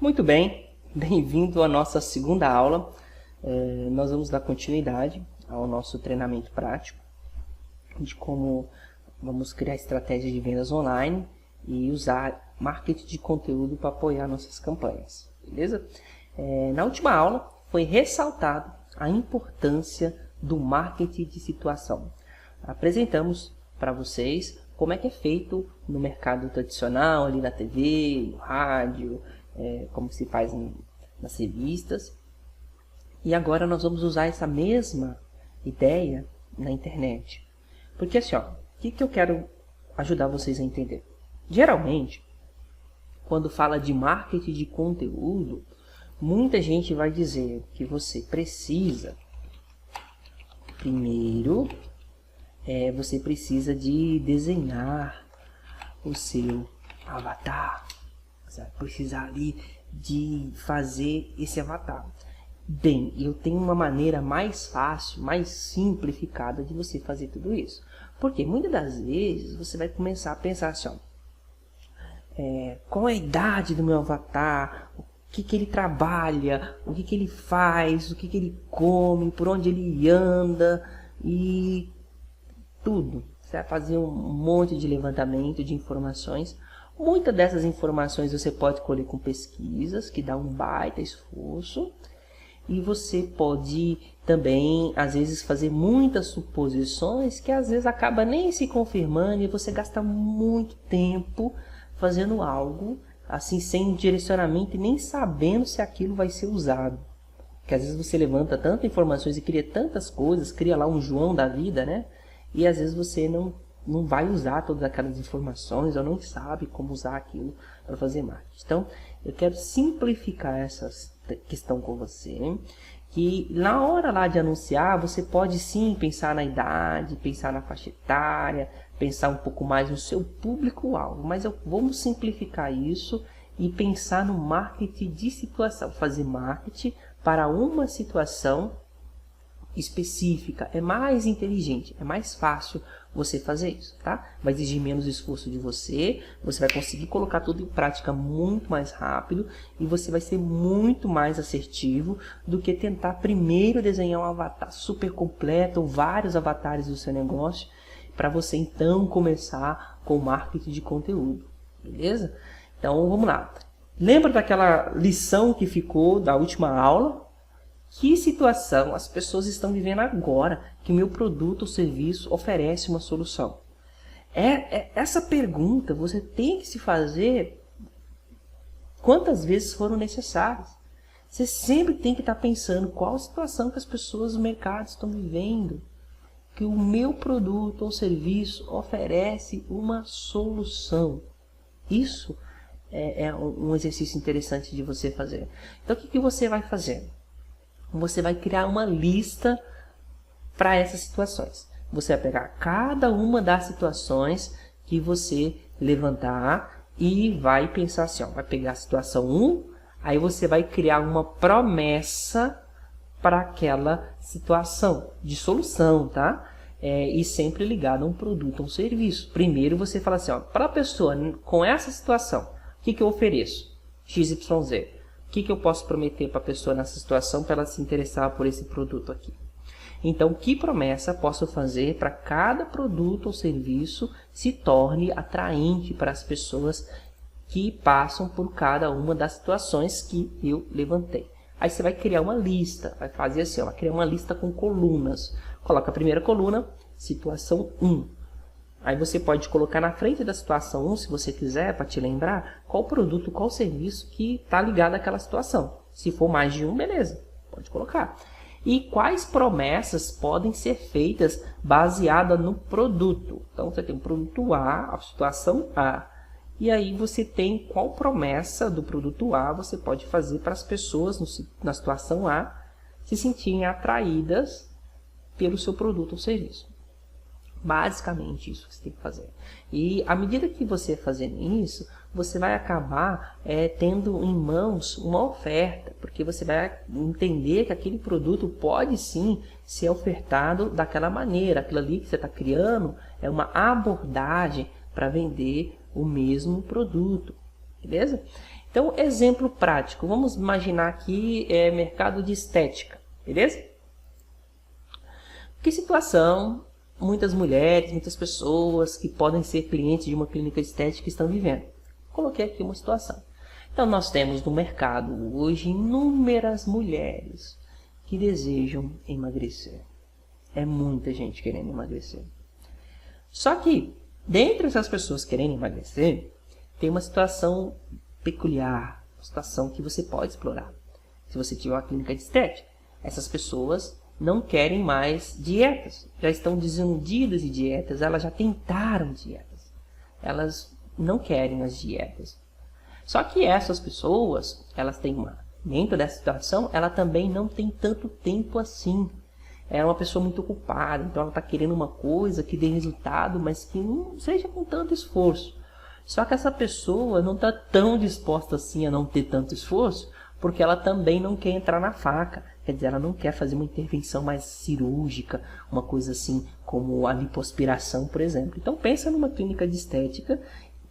Muito bem, bem-vindo à nossa segunda aula. Nós vamos dar continuidade ao nosso treinamento prático de como vamos criar estratégias de vendas online e usar marketing de conteúdo para apoiar nossas campanhas, beleza? Na última aula foi ressaltado a importância do marketing de situação. Apresentamos para vocês como é que é feito no mercado tradicional, ali na TV, no rádio, como se faz nas revistas. E agora nós vamos usar essa mesma ideia na internet. Porque assim, o que eu quero ajudar vocês a entender? Geralmente, quando fala de marketing de conteúdo, muita gente vai dizer que você precisa, primeiro, você precisa de desenhar o seu avatar. Você vai precisar ali de fazer esse avatar. Bem, eu tenho uma maneira mais fácil, mais simplificada de você fazer tudo isso. Porque muitas das vezes você vai começar a pensar assim, qual é a idade do meu avatar, o que ele trabalha, o que ele faz, o que ele come, por onde ele anda e tudo. Você vai fazer um monte de levantamento de informações. Muitas dessas informações você pode colher com pesquisas, que dá um baita esforço. E você pode também, às vezes, fazer muitas suposições que às vezes acaba nem se confirmando e você gasta muito tempo fazendo algo assim sem direcionamento e nem sabendo se aquilo vai ser usado. Porque às vezes você levanta tantas informações e cria tantas coisas, cria lá um João da vida, né? E às vezes você não vai usar todas aquelas informações ou não sabe como usar aquilo para fazer marketing. Então, eu quero simplificar essa questão com você, que na hora lá de anunciar, você pode sim pensar na idade, pensar na faixa etária, pensar um pouco mais no seu público-alvo, mas vamos simplificar isso e pensar no marketing de situação, fazer marketing para uma situação específica, é mais inteligente, é mais fácil você fazer isso, tá? Vai exigir menos esforço de você, você vai conseguir colocar tudo em prática muito mais rápido e você vai ser muito mais assertivo do que tentar primeiro desenhar um avatar super completo ou vários avatares do seu negócio para você então começar com o marketing de conteúdo, beleza? Então vamos lá. Lembra daquela lição que ficou da última aula? Que situação as pessoas estão vivendo agora que o meu produto ou serviço oferece uma solução? Essa pergunta você tem que se fazer quantas vezes foram necessárias. Você sempre tem que estar pensando qual a situação que as pessoas do mercado estão vivendo, que o meu produto ou serviço oferece uma solução. Isso é um exercício interessante de você fazer. Então o que você vai fazer? Você vai criar uma lista para essas situações. Você vai pegar cada uma das situações que você levantar e vai pensar assim, vai pegar a situação 1, aí você vai criar uma promessa para aquela situação de solução, tá? E sempre ligado a um produto ou um serviço. Primeiro você fala assim, para a pessoa com essa situação, o que eu ofereço? XYZ. O que eu posso prometer para a pessoa nessa situação para ela se interessar por esse produto aqui? Então, que promessa posso fazer para cada produto ou serviço se torne atraente para as pessoas que passam por cada uma das situações que eu levantei? Aí você vai criar uma lista, vai fazer assim, vai criar uma lista com colunas. Coloca a primeira coluna, situação 1. Aí você pode colocar na frente da situação 1, se você quiser, para te lembrar, qual produto, qual serviço que está ligado àquela situação. Se for mais de um, beleza, pode colocar. E quais promessas podem ser feitas baseadas no produto. Então você tem o produto A, a situação A. E aí você tem qual promessa do produto A você pode fazer para as pessoas na situação A se sentirem atraídas pelo seu produto ou serviço. Basicamente isso que você tem que fazer. E à medida que você fazendo isso, você vai acabar tendo em mãos uma oferta, porque você vai entender que aquele produto pode sim ser ofertado daquela maneira. Aquilo ali que você está criando é uma abordagem para vender o mesmo produto, beleza? Então, exemplo prático, vamos imaginar aqui mercado de estética, beleza? Que situação muitas mulheres, muitas pessoas que podem ser clientes de uma clínica de estética estão vivendo? Coloquei aqui uma situação. Então, nós temos no mercado hoje inúmeras mulheres que desejam emagrecer. É muita gente querendo emagrecer. Só que, dentre essas pessoas querendo emagrecer, tem uma situação peculiar, uma situação que você pode explorar. Se você tiver uma clínica de estética, essas pessoas não querem mais dietas, já estão desiludidas de dietas, elas já tentaram dietas, elas não querem as dietas. Só que essas pessoas, elas têm dentro dessa situação, ela também não tem tanto tempo assim. É uma pessoa muito ocupada, então ela está querendo uma coisa que dê resultado, mas que não seja com tanto esforço. Só que essa pessoa não está tão disposta assim a não ter tanto esforço, porque ela também não quer entrar na faca. Quer dizer, ela não quer fazer uma intervenção mais cirúrgica, uma coisa assim como a lipoaspiração, por exemplo. Então pensa numa clínica de estética,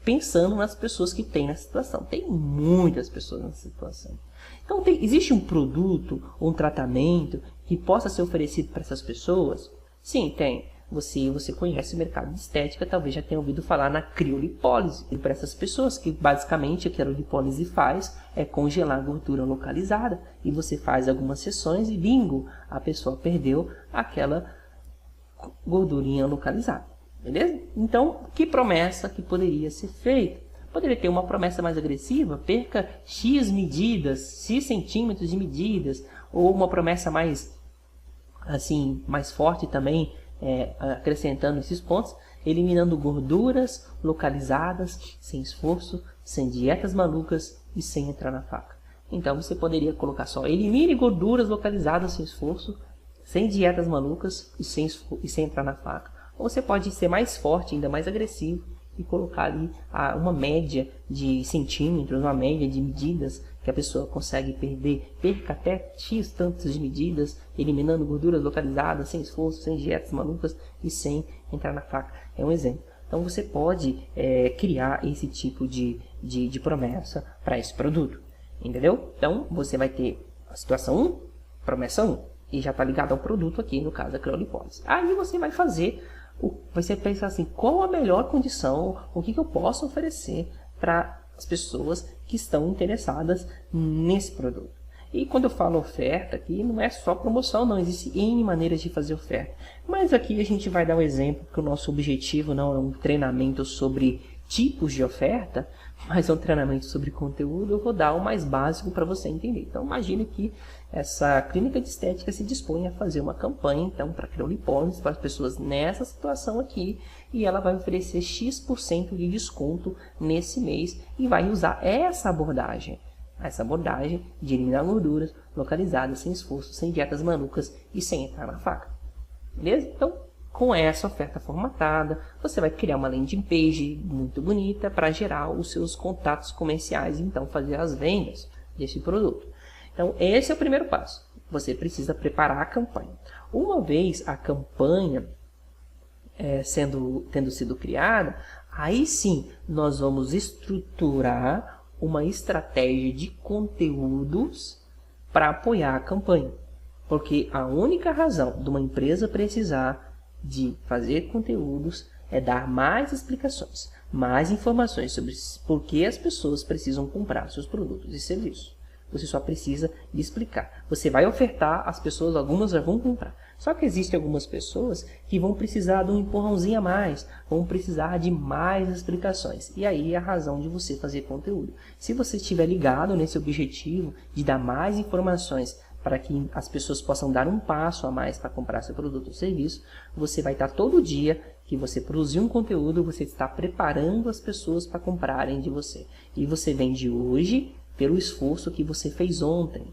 pensando nas pessoas que tem nessa situação. Tem muitas pessoas nessa situação. Então existe um produto ou um tratamento que possa ser oferecido para essas pessoas? Sim, tem. Você conhece o mercado de estética, talvez já tenha ouvido falar na criolipólise. E para essas pessoas que basicamente o que a criolipólise faz é congelar a gordura localizada. E você faz algumas sessões e bingo, a pessoa perdeu aquela gordurinha localizada. Beleza? Então, que promessa que poderia ser feita? Poderia ter uma promessa mais agressiva, perca X medidas, X centímetros de medidas, ou uma promessa mais, assim, mais forte também, acrescentando esses pontos, eliminando gorduras localizadas, sem esforço, sem dietas malucas e sem entrar na faca. Então você poderia colocar só, elimine gorduras localizadas sem esforço, sem dietas malucas e sem entrar na faca. Ou você pode ser mais forte, ainda mais agressivo, e colocar ali uma média de centímetros, uma média de medidas que a pessoa consegue perder, perca até X tantas de medidas, eliminando gorduras localizadas, sem esforço, sem dietas malucas e sem entrar na faca. É um exemplo. Então você pode criar esse tipo de promessa para esse produto. Entendeu? Então você vai ter a situação 1, promessa 1, e já está ligado ao produto aqui, no caso a criolipólise. Aí você vai fazer, você pensa assim, qual a melhor condição, o que eu posso oferecer para as pessoas que estão interessadas nesse produto. E quando eu falo oferta aqui, não é só promoção, não, existe N maneiras de fazer oferta. Mas aqui a gente vai dar um exemplo, porque o nosso objetivo não é um treinamento sobre tipos de oferta, mas é um treinamento sobre conteúdo. Eu vou dar o mais básico para você entender. Então imagine que essa clínica de estética se dispõe a fazer uma campanha então para criolipólise para as pessoas nessa situação aqui, e ela vai oferecer X% de desconto nesse mês e vai usar essa abordagem de eliminar gorduras localizadas, sem esforço, sem dietas malucas e sem entrar na faca. Beleza? Então, com essa oferta formatada, você vai criar uma landing page muito bonita para gerar os seus contatos comerciais e então fazer as vendas desse produto. Então, esse é o primeiro passo. Você precisa preparar a campanha. Uma vez a campanha tendo sido criada, aí sim nós vamos estruturar uma estratégia de conteúdos para apoiar a campanha. Porque a única razão de uma empresa precisar de fazer conteúdos é dar mais explicações, mais informações sobre por que as pessoas precisam comprar seus produtos e serviços. Você só precisa de explicar. Você vai ofertar, as pessoas, algumas já vão comprar. Só que existem algumas pessoas que vão precisar de um empurrãozinho a mais, vão precisar de mais explicações. E aí é a razão de você fazer conteúdo. Se você estiver ligado nesse objetivo de dar mais informações para que as pessoas possam dar um passo a mais para comprar seu produto ou serviço, você vai estar todo dia que você produzir um conteúdo, você está preparando as pessoas para comprarem de você. E você vende hoje pelo esforço que você fez ontem.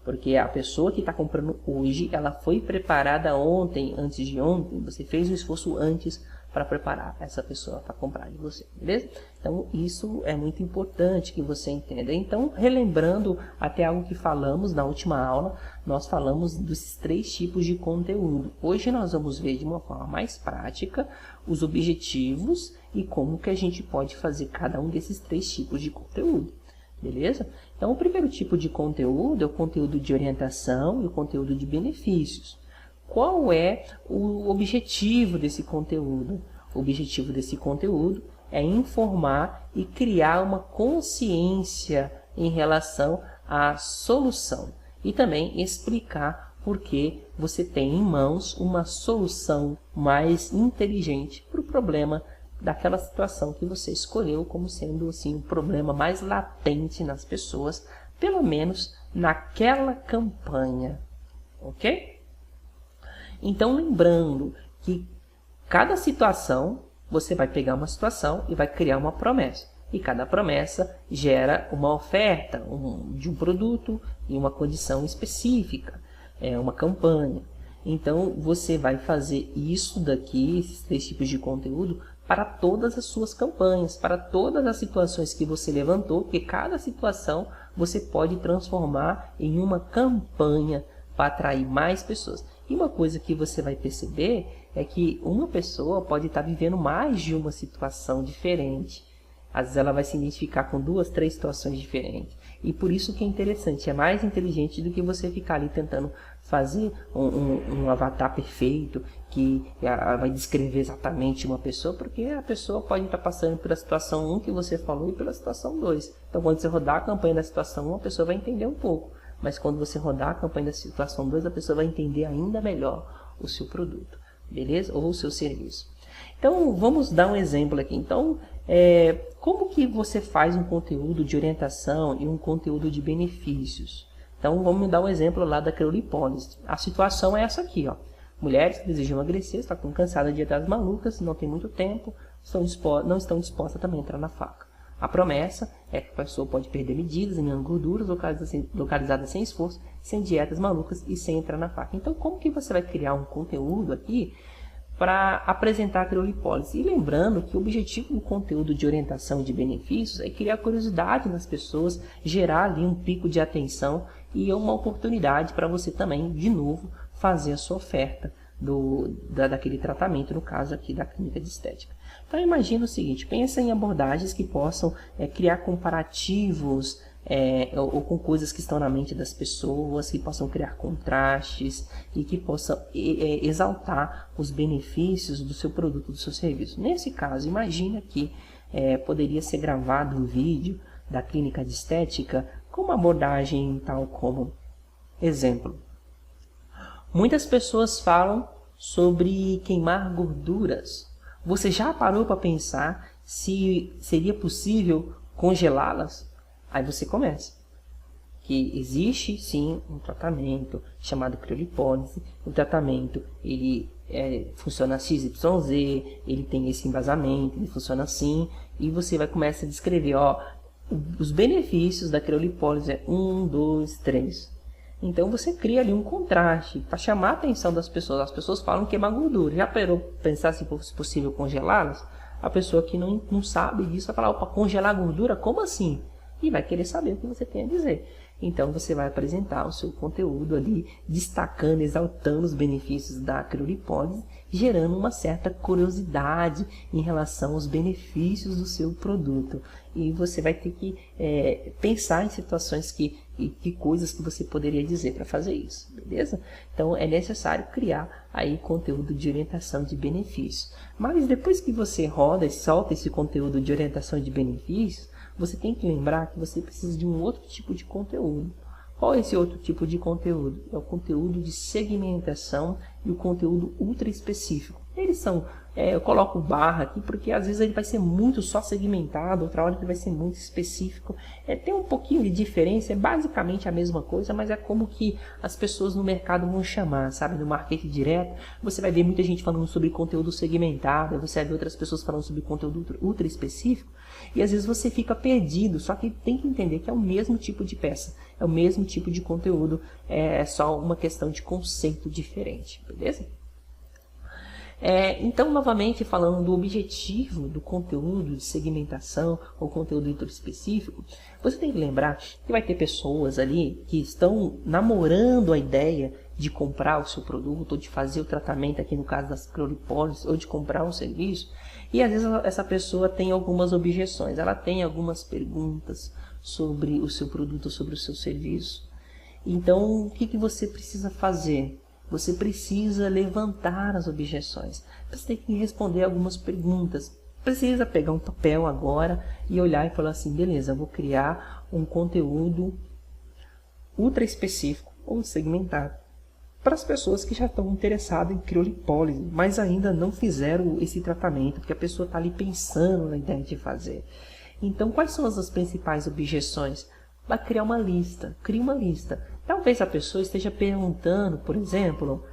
Porque a pessoa que está comprando hoje, ela foi preparada ontem, antes de ontem. Você fez um esforço antes para preparar essa pessoa para comprar de você, beleza? Então, isso é muito importante que você entenda. Então, relembrando até algo que falamos na última aula, nós falamos dos 3 tipos de conteúdo. Hoje nós vamos ver de uma forma mais prática os objetivos e como que a gente pode fazer cada um desses 3 tipos de conteúdo. beleza? Então, o primeiro tipo de conteúdo é o conteúdo de orientação e o conteúdo de benefícios. Qual é o objetivo desse conteúdo? O objetivo desse conteúdo é informar e criar uma consciência em relação à solução e também explicar por que você tem em mãos uma solução mais inteligente para o problema daquela situação que você escolheu como sendo assim, um problema mais latente nas pessoas, pelo menos naquela campanha, ok? Então, lembrando que cada situação, você vai pegar uma situação e vai criar uma promessa. E cada promessa gera uma oferta de um produto em uma condição específica, uma campanha. Então, você vai fazer isso daqui, esses 3 tipos de conteúdo, para todas as suas campanhas, para todas as situações que você levantou, porque cada situação você pode transformar em uma campanha para atrair mais pessoas. E uma coisa que você vai perceber é que uma pessoa pode estar vivendo mais de uma situação diferente. Às vezes ela vai se identificar com 2, 3 situações diferentes. E por isso que é interessante, é mais inteligente do que você ficar ali tentando fazer um avatar perfeito, que vai descrever exatamente uma pessoa, porque a pessoa pode estar passando pela situação 1 que você falou e pela situação 2. Então quando você rodar a campanha da situação 1, a pessoa vai entender um pouco. Mas quando você rodar a campanha da situação 2, a pessoa vai entender ainda melhor o seu produto, beleza? Ou o seu serviço. Então, vamos dar um exemplo aqui. Então, como que você faz um conteúdo de orientação e um conteúdo de benefícios? Então, vamos dar um exemplo lá da criolipólise. A situação é essa aqui, ó. Mulheres que desejam emagrecer, estão cansadas de dietas malucas, não tem muito tempo, não estão dispostas também a entrar na faca. A promessa é que a pessoa pode perder medidas, eliminando gorduras localizadas sem esforço, sem dietas malucas e sem entrar na faca. Então, como que você vai criar um conteúdo aqui para apresentar a criolipólise? E lembrando que o objetivo do conteúdo de orientação e de benefícios é criar curiosidade nas pessoas, gerar ali um pico de atenção e uma oportunidade para você também, de novo, fazer a sua oferta daquele tratamento, no caso aqui da clínica de estética. Então imagina o seguinte, pensa em abordagens que possam criar comparativos ou com coisas que estão na mente das pessoas, que possam criar contrastes e que possam exaltar os benefícios do seu produto, do seu serviço. Nesse caso, imagina que poderia ser gravado um vídeo da clínica de estética com uma abordagem tal como, exemplo, muitas pessoas falam sobre queimar gorduras. Você já parou para pensar se seria possível congelá-las? Aí você começa. Que existe sim um tratamento chamado criolipólise. O tratamento ele funciona XYZ, ele tem esse embasamento, ele funciona assim. E você vai começar a descrever, ó, os benefícios da criolipólise é 1, 2, 3. Então você cria ali um contraste para chamar a atenção das pessoas. As pessoas falam queimar gordura. Já parou para pensar se fosse possível congelá-las? A pessoa que não sabe disso vai falar, opa, congelar gordura? Como assim? E vai querer saber o que você tem a dizer. Então você vai apresentar o seu conteúdo ali, destacando, exaltando os benefícios da criolipólise, gerando uma certa curiosidade em relação aos benefícios do seu produto. E você vai ter que pensar em situações que coisas que você poderia dizer para fazer isso, beleza? Então é necessário criar aí conteúdo de orientação de benefícios. Mas depois que você roda e solta esse conteúdo de orientação de benefícios, você tem que lembrar que você precisa de um outro tipo de conteúdo. Qual é esse outro tipo de conteúdo? É o conteúdo de segmentação e o conteúdo ultra específico. Eles são, eu coloco barra aqui porque às vezes ele vai ser muito só segmentado, outra hora ele vai ser muito específico. Tem um pouquinho de diferença, é basicamente a mesma coisa, mas é como que as pessoas no mercado vão chamar, sabe? No marketing direto, você vai ver muita gente falando sobre conteúdo segmentado, você vai ver outras pessoas falando sobre conteúdo ultra específico, e às vezes você fica perdido, só que tem que entender que é o mesmo tipo de peça, é o mesmo tipo de conteúdo, é só uma questão de conceito diferente, beleza? Então, novamente, falando do objetivo do conteúdo de segmentação ou conteúdo específico, você tem que lembrar que vai ter pessoas ali que estão namorando a ideia de comprar o seu produto ou de fazer o tratamento, aqui no caso das criolipólises, ou de comprar um serviço, e às vezes essa pessoa tem algumas objeções, ela tem algumas perguntas sobre o seu produto, sobre o seu serviço. Então, o que você precisa fazer? Você precisa levantar as objeções. Você tem que responder algumas perguntas. Precisa pegar um papel agora e olhar e falar assim, beleza, eu vou criar um conteúdo ultra específico ou segmentado para as pessoas que já estão interessadas em criolipólise, mas ainda não fizeram esse tratamento, porque a pessoa está ali pensando na ideia de fazer. Então, quais são as principais objeções? Vai criar uma lista. Crie uma lista. Talvez a pessoa esteja perguntando, por exemplo,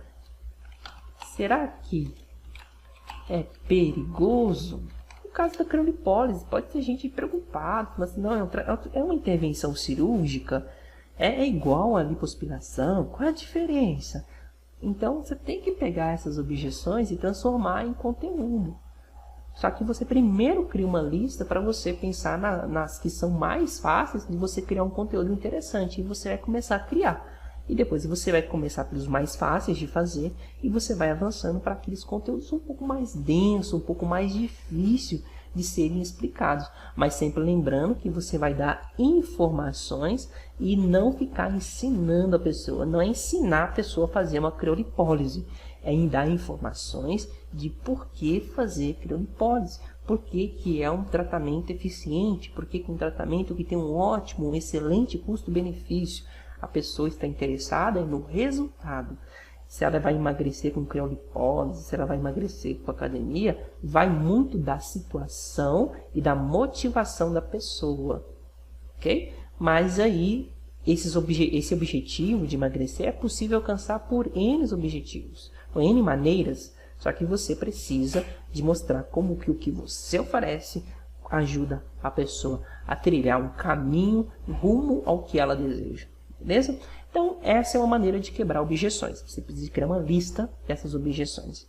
será que é perigoso? No caso da criolipólise, pode ter gente preocupada, mas não, é uma intervenção cirúrgica, é igual a lipoaspiração, qual é a diferença? Então você tem que pegar essas objeções e transformar em conteúdo. Só que você primeiro cria uma lista para você pensar nas que são mais fáceis de você criar um conteúdo interessante. E você vai começar a criar. E depois você vai começar pelos mais fáceis de fazer. E você vai avançando para aqueles conteúdos um pouco mais densos, um pouco mais difícil de serem explicados. Mas sempre lembrando que você vai dar informações e não ficar ensinando a pessoa. Não é ensinar a pessoa a fazer uma criolipólise. É em dar informações de por que fazer criolipólise, por que é um tratamento eficiente, por que é um tratamento que tem um ótimo, um excelente custo-benefício. A pessoa está interessada no resultado. Se ela vai emagrecer com criolipólise, se ela vai emagrecer com academia, vai muito da situação e da motivação da pessoa, ok? Mas aí, esse objetivo de emagrecer é possível alcançar por N objetivos, por N maneiras, só que você precisa de mostrar como que o que você oferece ajuda a pessoa a trilhar um caminho rumo ao que ela deseja, beleza? Então, essa é uma maneira de quebrar objeções. Você precisa criar uma lista dessas objeções.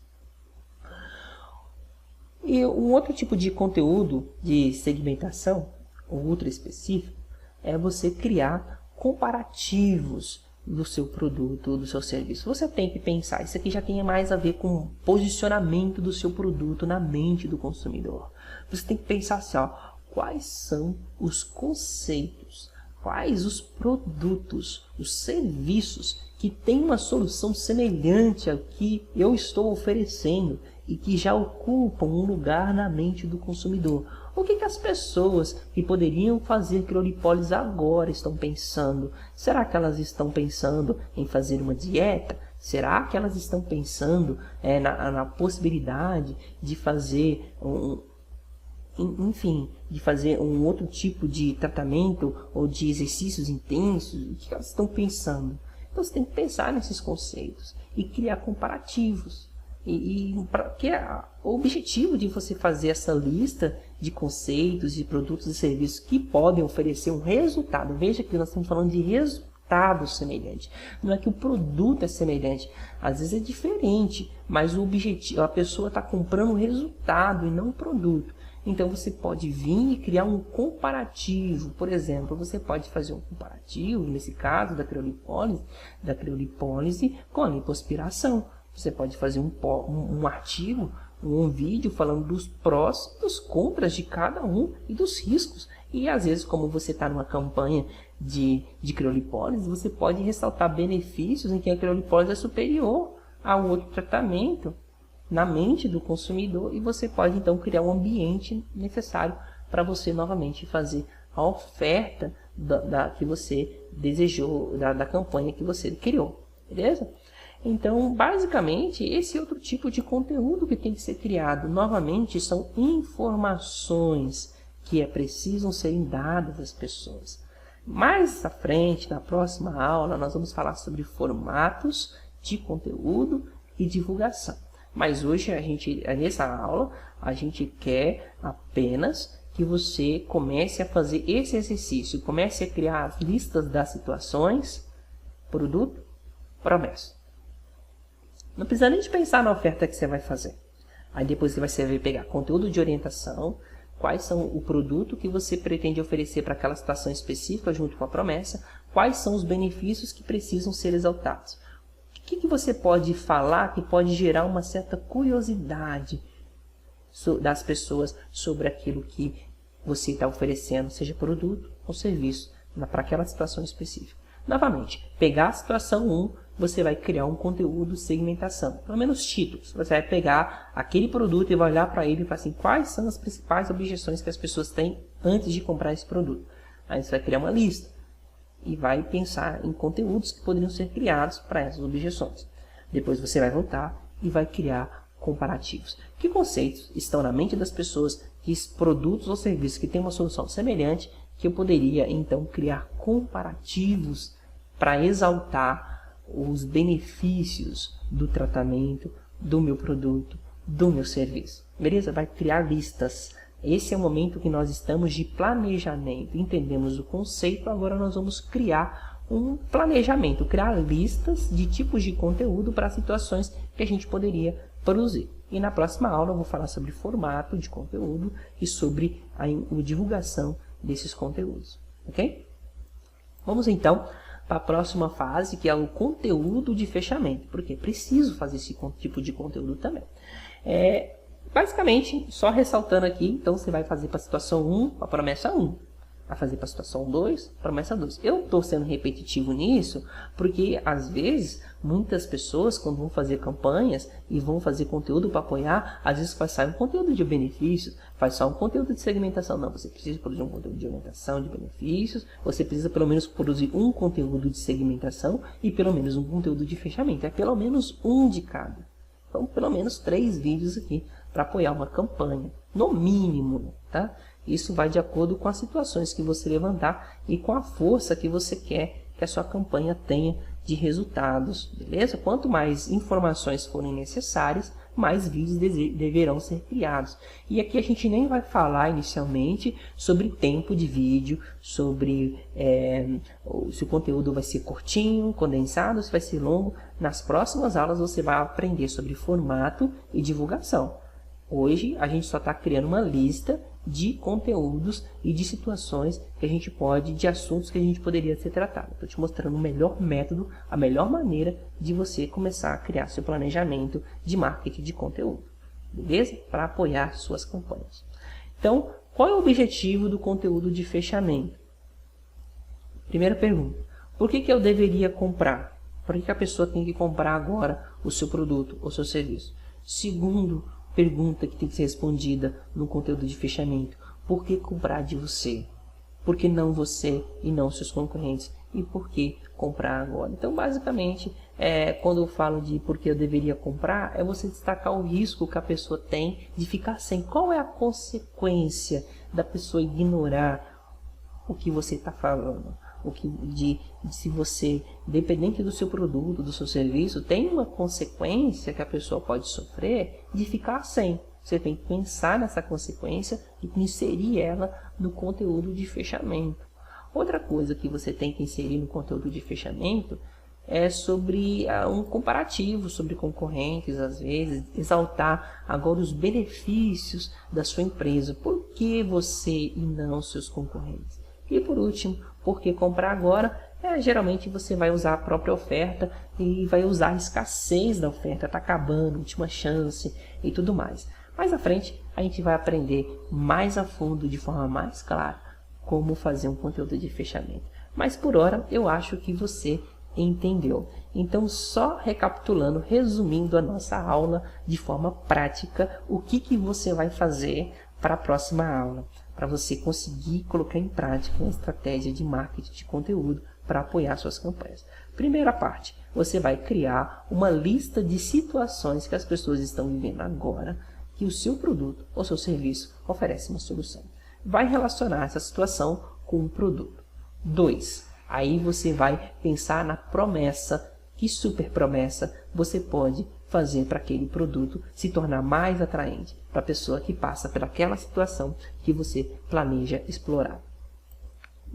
E um outro tipo de conteúdo de segmentação, ou ultra específico, é você criar comparativos do seu produto, do seu serviço. Você tem que pensar, isso aqui já tem mais a ver com o posicionamento do seu produto na mente do consumidor. Você tem que pensar assim, ó, quais são os conceitos, quais os produtos, os serviços que têm uma solução semelhante ao que eu estou oferecendo e que já ocupam um lugar na mente do consumidor. O que as pessoas que poderiam fazer criolipólise agora estão pensando? Será que elas estão pensando em fazer uma dieta? Será que elas estão pensando na possibilidade de fazer de fazer um outro tipo de tratamento ou de exercícios intensos? O que elas estão pensando? Então você tem que pensar nesses conceitos e criar comparativos. O objetivo de você fazer essa lista de conceitos, de produtos e serviços que podem oferecer um resultado. Veja que nós estamos falando de resultado semelhante. Não é que o produto é semelhante. Às vezes é diferente, mas o objetivo, a pessoa está comprando o resultado e não o produto. Então você pode vir e criar um comparativo. Por exemplo, você pode fazer um comparativo, nesse caso da criolipólise com a lipoaspiração. Você pode fazer um artigo, um vídeo falando dos prós e dos contras de cada um e dos riscos. E às vezes, como você está numa campanha de criolipólise, você pode ressaltar benefícios em que a criolipólise é superior ao outro tratamento na mente do consumidor, e você pode então criar um ambiente necessário para você novamente fazer a oferta que você desejou, da campanha que você criou, beleza? Então, basicamente, esse outro tipo de conteúdo que tem que ser criado, novamente, são informações que precisam serem dadas às pessoas. Mais à frente, na próxima aula, nós vamos falar sobre formatos de conteúdo e divulgação. Mas hoje, nessa aula, a gente quer apenas que você comece a fazer esse exercício, comece a criar as listas das situações, produto, promessa. Não precisa nem de pensar na oferta que você vai fazer. Aí depois você vai pegar conteúdo de orientação, quais são o produto que você pretende oferecer para aquela situação específica junto com a promessa, quais são os benefícios que precisam ser exaltados. O que você pode falar que pode gerar uma certa curiosidade das pessoas sobre aquilo que você está oferecendo, seja produto ou serviço para aquela situação específica. Novamente, pegar a situação 1, você vai criar um conteúdo segmentação, pelo menos títulos. Você vai pegar aquele produto e vai olhar para ele e falar assim, quais são as principais objeções que as pessoas têm antes de comprar esse produto. Aí você vai criar uma lista e vai pensar em conteúdos que poderiam ser criados para essas objeções. Depois você vai voltar e vai criar comparativos. Que conceitos estão na mente das pessoas, que produtos ou serviços que têm uma solução semelhante, que eu poderia então criar comparativos para exaltar os benefícios do tratamento, do meu produto, do meu serviço. Beleza? Vai criar listas. Esse é o momento que nós estamos de planejamento. Entendemos o conceito, agora nós vamos criar um planejamento, criar listas de tipos de conteúdo para situações que a gente poderia produzir. E na próxima aula eu vou falar sobre formato de conteúdo e sobre a divulgação desses conteúdos. Ok? Vamos então para a próxima fase, que é o conteúdo de fechamento. Porque preciso fazer esse tipo de conteúdo também. Basicamente, só ressaltando aqui, então você vai fazer para a situação 1, a promessa 1. Vai fazer para a situação 2, promessa 2. Eu estou sendo repetitivo nisso, porque às vezes, muitas pessoas, quando vão fazer campanhas e vão fazer conteúdo para apoiar, às vezes faz só um conteúdo de benefícios, faz só um conteúdo de segmentação. Não, você precisa produzir um conteúdo de aumentação de benefícios, você precisa pelo menos produzir um conteúdo de segmentação e pelo menos um conteúdo de fechamento. É pelo menos um de cada. Então, pelo menos 3 vídeos aqui para apoiar uma campanha, no mínimo, tá? Isso vai de acordo com as situações que você levantar e com a força que você quer que a sua campanha tenha de resultados, beleza? Quanto mais informações forem necessárias, mais vídeos deverão ser criados. E aqui a gente nem vai falar inicialmente sobre tempo de vídeo, sobre se o conteúdo vai ser curtinho, condensado, se vai ser longo. Nas próximas aulas você vai aprender sobre formato e divulgação. Hoje a gente só está criando uma lista de conteúdos e de situações que a gente pode, de assuntos que a gente poderia ser tratado. Estou te mostrando o melhor método, a melhor maneira de você começar a criar seu planejamento de marketing de conteúdo, beleza? Para apoiar suas campanhas. Então, qual é o objetivo do conteúdo de fechamento? Primeira pergunta, por que eu deveria comprar? Por que a pessoa tem que comprar agora o seu produto ou seu serviço? Segundo pergunta que tem que ser respondida no conteúdo de fechamento. Por que comprar de você? Por que não você e não seus concorrentes? E por que comprar agora? Então, basicamente, quando eu falo de por que eu deveria comprar, é você destacar o risco que a pessoa tem de ficar sem. Qual é a consequência da pessoa ignorar o que você está falando? Se você, dependente do seu produto, do seu serviço, tem uma consequência que a pessoa pode sofrer de ficar sem. Você tem que pensar nessa consequência e inserir ela no conteúdo de fechamento. Outra coisa que você tem que inserir no conteúdo de fechamento é sobre um comparativo sobre concorrentes, às vezes, exaltar agora os benefícios da sua empresa. Por que você e não seus concorrentes? E por último, por que comprar agora? Geralmente você vai usar a própria oferta e vai usar a escassez da oferta, está acabando, última chance e tudo mais. Mais à frente a gente vai aprender mais a fundo, de forma mais clara, como fazer um conteúdo de fechamento. Mas por hora eu acho que você entendeu. Então, só recapitulando, resumindo a nossa aula de forma prática, o que você vai fazer para a próxima aula, para você conseguir colocar em prática uma estratégia de marketing de conteúdo para apoiar suas campanhas. Primeira parte, você vai criar uma lista de situações que as pessoas estão vivendo agora, que o seu produto ou seu serviço oferece uma solução. Vai relacionar essa situação com o produto. 2. Aí você vai pensar na promessa, que super promessa você pode fazer para aquele produto se tornar mais atraente para a pessoa que passa por aquela situação que você planeja explorar.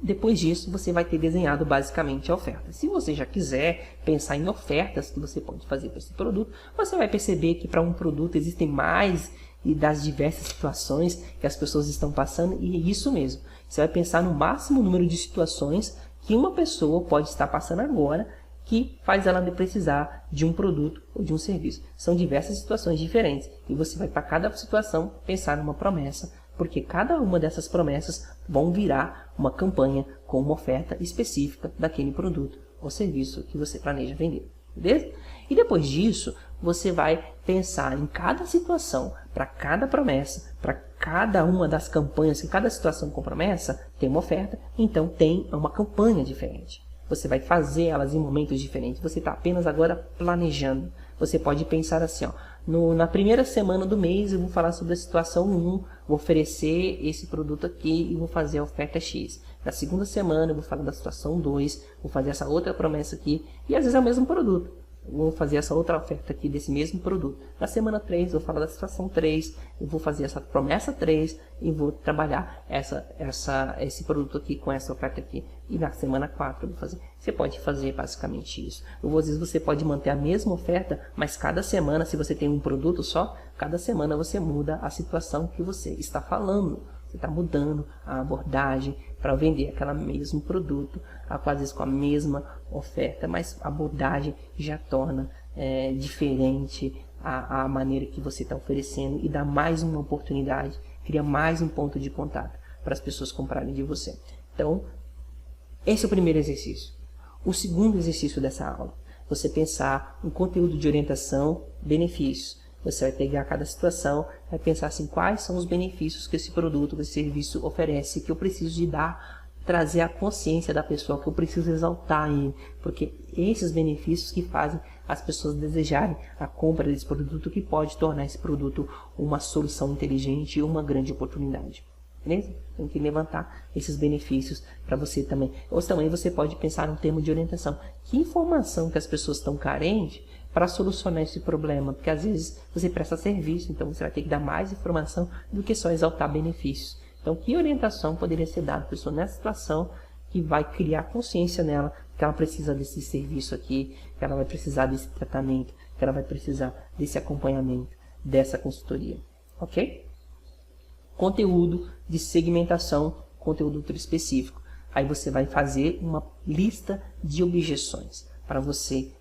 Depois disso, você vai ter desenhado basicamente a oferta. Se você já quiser pensar em ofertas que você pode fazer para esse produto, você vai perceber que para um produto existem mais das diversas situações que as pessoas estão passando, e é isso mesmo. Você vai pensar no máximo número de situações que uma pessoa pode estar passando agora, que faz ela precisar de um produto ou de um serviço. São diversas situações diferentes e você vai, para cada situação, pensar numa promessa Porque cada uma dessas promessas vão virar uma campanha com uma oferta específica daquele produto ou serviço que você planeja vender. Beleza? E depois disso, você vai pensar em cada situação, para cada promessa, para cada uma das campanhas, em cada situação com promessa, tem uma oferta, então tem uma campanha diferente. Você vai fazer elas em momentos diferentes, você está apenas agora planejando. Você pode pensar assim, ó, na primeira semana do mês eu vou falar sobre a situação 1, vou oferecer esse produto aqui e vou fazer a oferta X. Na segunda semana eu vou falar da situação 2, vou fazer essa outra promessa aqui, e às vezes é o mesmo produto. Vou fazer essa outra oferta aqui desse mesmo produto. Na semana 3 eu vou falar da situação 3, eu vou fazer essa promessa 3 e vou trabalhar esse produto aqui com essa oferta aqui. E na semana 4 eu vou fazer. Você pode fazer basicamente isso. Ou às vezes você pode manter a mesma oferta, mas cada semana, se você tem um produto só, cada semana você muda a situação que você está falando. Você está mudando a abordagem para vender aquele mesmo produto, às vezes com a mesma oferta, mas a abordagem já torna diferente a maneira que você está oferecendo e dá mais uma oportunidade, cria mais um ponto de contato para as pessoas comprarem de você. Então, esse é o primeiro exercício. O segundo exercício dessa aula, você pensar em conteúdo de orientação, benefícios. Você vai pegar cada situação, vai pensar assim, quais são os benefícios que esse produto, esse serviço oferece, que eu preciso de dar, trazer a consciência da pessoa, que eu preciso exaltar ele, porque esses benefícios que fazem as pessoas desejarem a compra desse produto, que pode tornar esse produto uma solução inteligente e uma grande oportunidade. Beleza? Tem que levantar esses benefícios para você também. Ou também você pode pensar num termo de orientação. Que informação que as pessoas estão carentes para solucionar esse problema? Porque às vezes você presta serviço, então você vai ter que dar mais informação do que só exaltar benefícios. Então, que orientação poderia ser dada à pessoa nessa situação que vai criar consciência nela que ela precisa desse serviço aqui, que ela vai precisar desse tratamento, que ela vai precisar desse acompanhamento, dessa consultoria. Ok? Conteúdo de segmentação, conteúdo ultra específico. Aí você vai fazer uma lista de objeções para você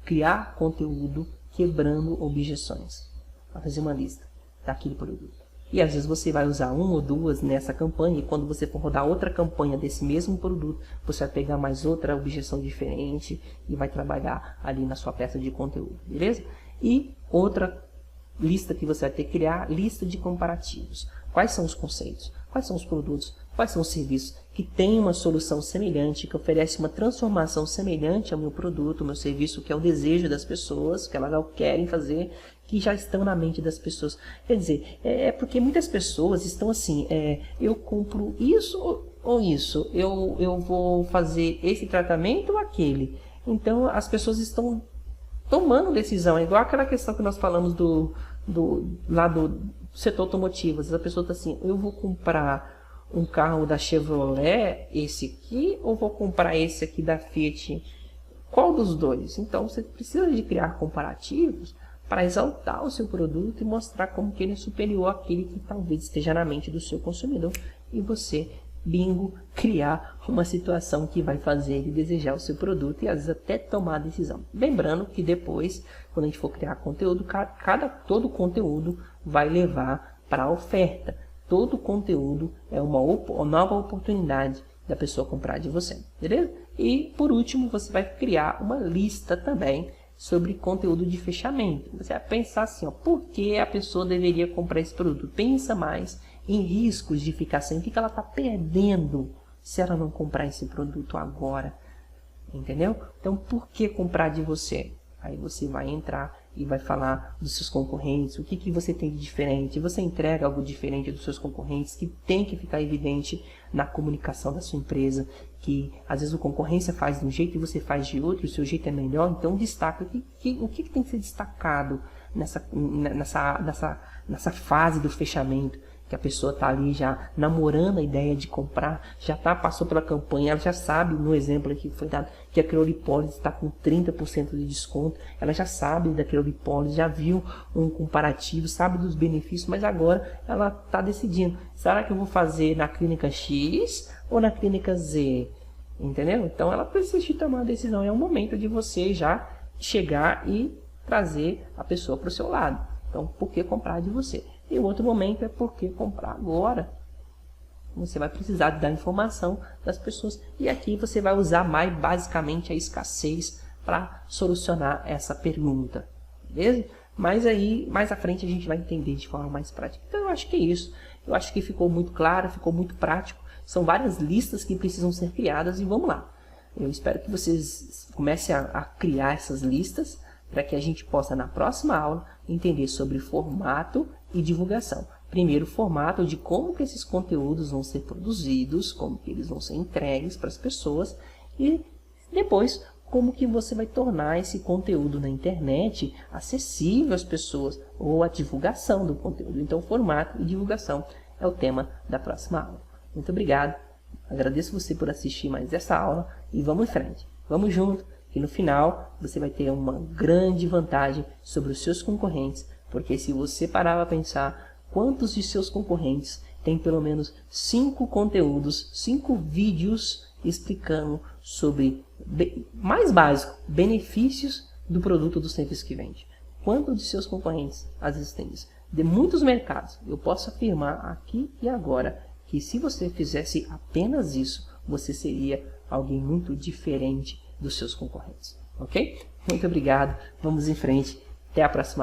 criar conteúdo quebrando objeções. Vai fazer uma lista daquele produto. E às vezes você vai usar uma ou duas nessa campanha, e quando você for rodar outra campanha desse mesmo produto, você vai pegar mais outra objeção diferente e vai trabalhar ali na sua peça de conteúdo, beleza? E outra lista que você vai ter que criar, lista de comparativos. Quais são os conceitos? Quais são os produtos? Quais são os serviços que têm uma solução semelhante, que oferece uma transformação semelhante ao meu produto, ao meu serviço, que é o desejo das pessoas, que elas não querem fazer, que já estão na mente das pessoas. Quer dizer, porque muitas pessoas estão assim, eu compro isso ou isso, eu vou fazer esse tratamento ou aquele. Então as pessoas estão tomando decisão, igual aquela questão que nós falamos do setor automotivo. Às vezes a pessoa está assim, eu vou comprar um carro da Chevrolet, esse aqui, ou vou comprar esse aqui da Fiat? Qual dos dois? Então você precisa de criar comparativos para exaltar o seu produto e mostrar como que ele é superior àquele que talvez esteja na mente do seu consumidor, e você, bingo, criar uma situação que vai fazer ele desejar o seu produto e às vezes até tomar a decisão. Lembrando que depois, quando a gente for criar conteúdo, todo conteúdo vai levar para a oferta. Todo conteúdo é uma nova oportunidade da pessoa comprar de você, beleza? E por último, você vai criar uma lista também sobre conteúdo de fechamento. Você vai pensar assim, ó, por que a pessoa deveria comprar esse produto? Pensa mais em riscos de ficar sem, o que ela está perdendo se ela não comprar esse produto agora, entendeu? Então, por que comprar de você? Aí você vai entrar e vai falar dos seus concorrentes, o que você tem de diferente. Você entrega algo diferente dos seus concorrentes, que tem que ficar evidente na comunicação da sua empresa, que às vezes a concorrência faz de um jeito e você faz de outro, o seu jeito é melhor, então destaca o que tem que ser destacado nessa fase do fechamento, que a pessoa está ali já namorando a ideia de comprar, passou pela campanha, ela já sabe, no exemplo aqui que foi dado, que a Creolipólise está com 30% de desconto, ela já sabe da Creolipólise, já viu um comparativo, sabe dos benefícios, mas agora ela está decidindo, será que eu vou fazer na clínica X ou na clínica Z? Entendeu? Então ela precisa de tomar uma decisão, é o momento de você já chegar e trazer a pessoa para o seu lado. Então, por que comprar de você? E o outro momento é por que comprar agora. Você vai precisar da informação das pessoas. E aqui você vai usar mais basicamente a escassez para solucionar essa pergunta. Beleza? Mas aí, mais à frente, a gente vai entender de forma mais prática. Então, eu acho que é isso. Eu acho que ficou muito claro, ficou muito prático. São várias listas que precisam ser criadas e vamos lá. Eu espero que vocês comecem a criar essas listas para que a gente possa, na próxima aula, entender sobre formato e divulgação. Primeiro, o formato de como que esses conteúdos vão ser produzidos, como que eles vão ser entregues para as pessoas e depois como que você vai tornar esse conteúdo na internet acessível às pessoas ou a divulgação do conteúdo. Então, formato e divulgação é o tema da próxima aula. Muito obrigado, agradeço você por assistir mais essa aula e vamos em frente. Vamos junto, que no final você vai ter uma grande vantagem sobre os seus concorrentes, porque se você parar para pensar quantos de seus concorrentes têm pelo menos 5 conteúdos, 5 vídeos explicando sobre, mais básico, benefícios do produto ou do serviço que vende. Quantos de seus concorrentes às vezes têm isso? De muitos mercados, eu posso afirmar aqui e agora que se você fizesse apenas isso, você seria alguém muito diferente dos seus concorrentes. Ok? Muito obrigado, vamos em frente, até a próxima.